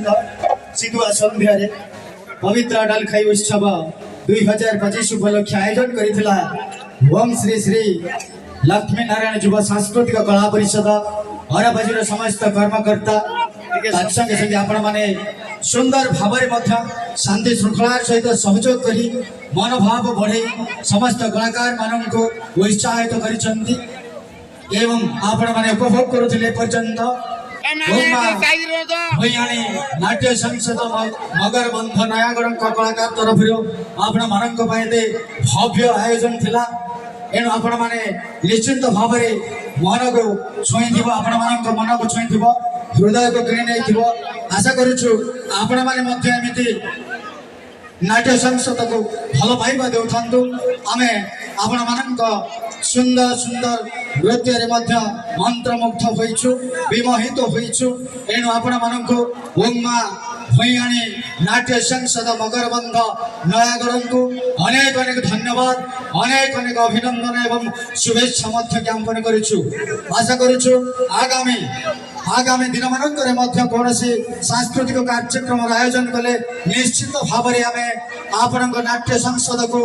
आयोजित शिदुआ संध्या पवित्र डालखाई उत्सव 2025 उपलक्ष्य आयोजन करथिला ओम श्री श्री लक्ष्मी नारायण युवा सांस्कृतिक कला परिषद हरबाजीर समस्त कर्मकर्ता संगे संगे आपण माने सुंदर भावरे मध्य शांति श्रृंखला सहित सहयोग करी मनोभाव बढ़े समस्त कलाकार माननको उत्साहित करिसंती एवं आपण माने उपभोग करुथिले पर्यंत नाट्य संसद मगर बंध नयागढ़ कलाकार तरफ आपण मानक भव्य आयोजन थिला एणु आपण माने निश्चित भाव मन को छुईथिबो आपण मानक मन को छुईथिबो हृदय को किणी नैथिबो आशा करूछु आपण माने मध्य एमिति नाट्य संसद को भल पाइबा देउथांतु आमे आपण मानक सुंदर सुंदर नृत्य रे मध्य मंत्रमुग्ध होइछु विमोहित होइछु एणु आपण मानक ओंमा भैयाणी नाट्य संसद मगरबंध नयागढ़ को अनेक अनेक धन्यवाद अनेक अनेक अभिनंदन एवं शुभेच्छा मध्य ज्ञापन करूछु आशा करूछु आगामी दिन मानक कौन सांस्कृतिक कार्यक्रम आयोजन कले निश्चित भाव में आपण नाट्य संसद को